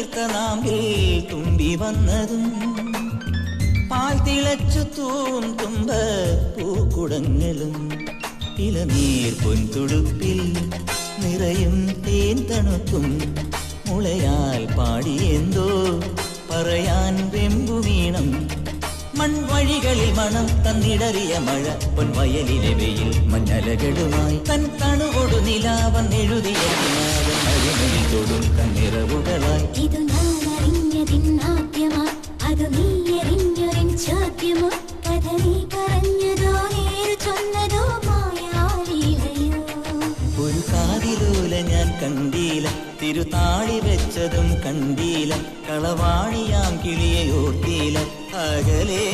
നീർത്ത നാമ്പിൽ തുമ്പി വന്നതും പാൽ തിളച്ചു തൂം തുമ്പ പൂക്കുടങ്ങലും ഇളനീർ പൊൻതുടുപ്പിൽ നിറയും തേൻ തണുപ്പും മുളയാൽ പാടിയെന്തോ പറയാൻ വെമ്പുവീണം മൺവഴികളിൽ മണം തന്നിടറിയ മഴ പൊൻവയലിലെ വെയിൽ മഞ്ഞലകളുമായി തൻ തണുകൊടു നിലാവൻ എഴുതിയ അഴിമയിൽ തൊടും കണ്ണിറവുകളായി ഇത് ഞാൻ അറിഞ്ഞതിന്നാദ്യമാ അത് നീ എറിഞ്ഞൊരിൻ ചോദ്യമോ കഥ നീ പറഞ്ഞതോ നേരു ചൊന്നതോ മായാലീലയോ ഒരു കാതിലൂല ഞാൻ കണ്ടീല തിരുതാളി വെച്ചതും കണ്ടീല കളവാണിയാം കിളിയെ ഓർത്തീല അകലേ